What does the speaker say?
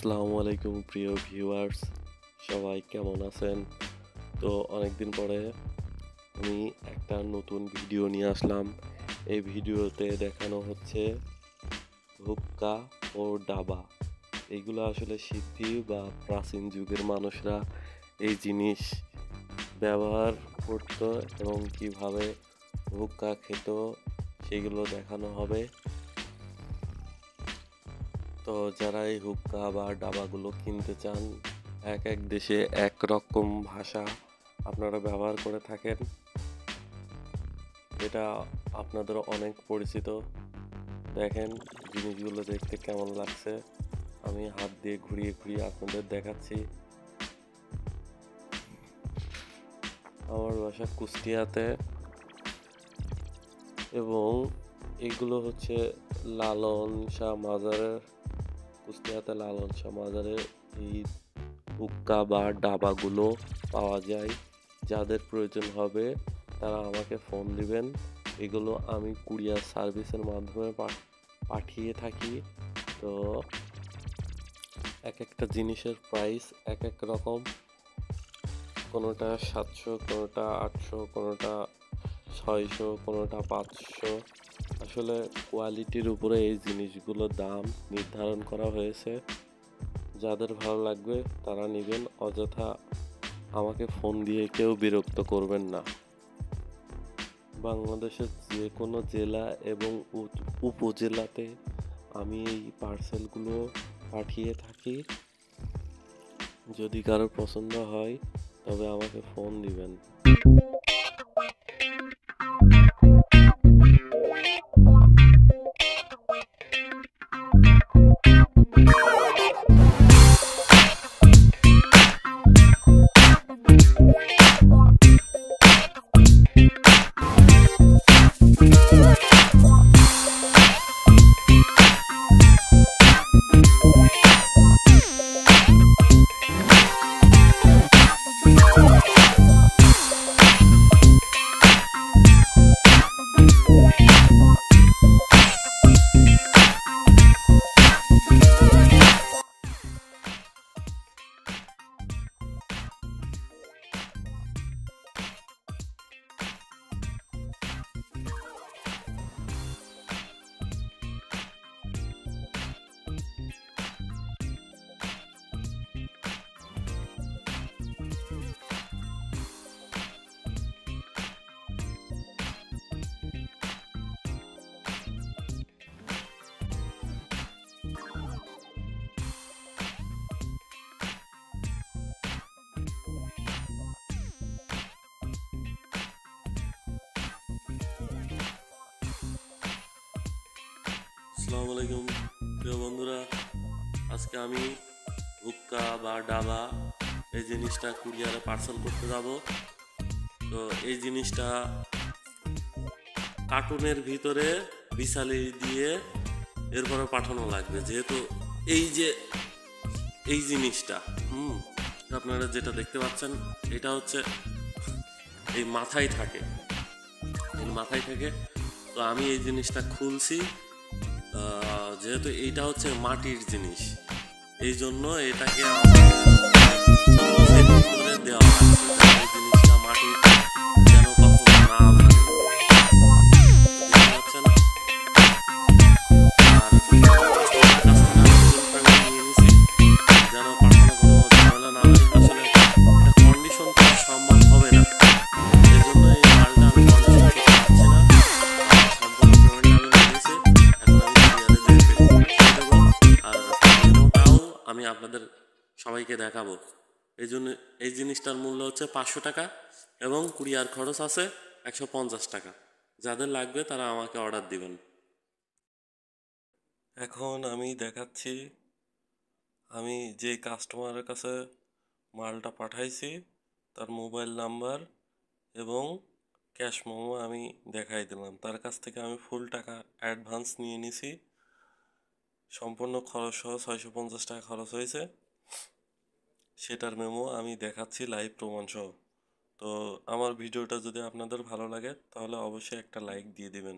আসসালামু আলাইকুম প্রিয় ভিউয়ার্স, সবাই কেমন আছেন? তো অনেকদিন পরে আমি একটা নতুন ভিডিও নিয়ে আসলাম। এই ভিডিওতে দেখানো হচ্ছে হুক্কা ও ডাবা। এইগুলো আসলে সিদ্ধি বা প্রাচীন যুগের মানুষরা এই জিনিস ব্যবহার করত এবং কিভাবে হুক্কা খেত সেগুলো দেখানো হবে। তো যারা এই হুক্কা বা ডাবাগুলো কিনতে চান, এক এক দেশে এক রকম ভাষা আপনারা ব্যবহার করে থাকেন, এটা আপনাদের অনেক পরিচিত। দেখেন জিনিসগুলো দেখতে কেমন লাগছে, আমি হাত দিয়ে ঘুরিয়ে ঘুরিয়ে আপনাদের দেখাচ্ছি। আমার বাসা কুষ্টিয়াতে এবং এগুলো হচ্ছে লালন শাহ মাজারের, কুষ্টিয়াতে লালন শাহ মাজারে এই হুক্কা বা ডাবাগুলো পাওয়া যায়। যাদের প্রয়োজন হবে তারা আমাকে ফোন দিবেন। এগুলো আমি কুরিয়ার সার্ভিসের মাধ্যমে পাঠিয়ে থাকি। তো এক একটা জিনিসের প্রাইস এক এক রকম, কোনোটা 700, কোনোটা 800, কোনোটা 600, কোনোটা 500। আসলে কোয়ালিটির উপরে এই জিনিসগুলোর দাম নির্ধারণ করা হয়েছে। যাদের ভালো লাগবে তারা নেবেন, অযথা আমাকে ফোন দিয়ে কেউ বিরক্ত করবেন না। বাংলাদেশের যে কোনো জেলা এবং উপজেলাতে আমি এই পার্সেলগুলো পাঠিয়ে থাকি। যদি কারোর পছন্দ হয় তবে আমাকে ফোন দিবেন। আসসালামু আলাইকুম প্রিয় বন্ধুরা, আজকে আমি হুক্কা বা ডাবা এই জিনিসটা কুরিয়ারে পার্সেল করতে যাব। তো এই জিনিসটা কার্টুনের ভিতরে বিছালি দিয়ে এরপরে পাঠানো লাগবে, যেহেতু এই জিনিসটা আপনারা যেটা দেখতে পাচ্ছেন এটা হচ্ছে এই মাথায় থাকে, তো আমি এই জিনিসটা খুলছি। যেহেতু এইটা হচ্ছে মাটির জিনিস, এই জন্য এটাকে দেওয়া হচ্ছে এই জিনিসটা মাটির যেন কখনো না ভাঙে। যেন পাঠানো কোনো ঝামেলা না হয়। আসলে এটা কন্ডিশন করা সম্ভব হবে না, এই জন্য এই মালটা আমি কন্ডিশন করতে পারছি না। আমি আপনাদের সবাইকে দেখাবো। এই জন্য এই জিনিসটার মূল্য হচ্ছে 500 টাকা এবং কুরিয়ার খরচ আছে 150 টাকা। যাদের লাগবে তারা আমাকে অর্ডার দিবেন। এখন আমি দেখাচ্ছি আমি যে কাস্টমারের কাছে মালটা পাঠাইছি তার মোবাইল নাম্বার এবং ক্যাশ মেমো আমি দেখাই দিলাম। তার কাছ থেকে আমি ফুল টাকা অ্যাডভান্স নিয়ে নিছি। সম্পূর্ণ খরচ সহ 650 টাকা খরচ হয়েছে, সেটার মেমো আমি দেখাচ্ছি লাইভ প্রমাণ সহ। তো আমার ভিডিওটা যদি আপনাদের ভালো লাগে তাহলে অবশ্যই একটা লাইক দিয়ে দিবেন।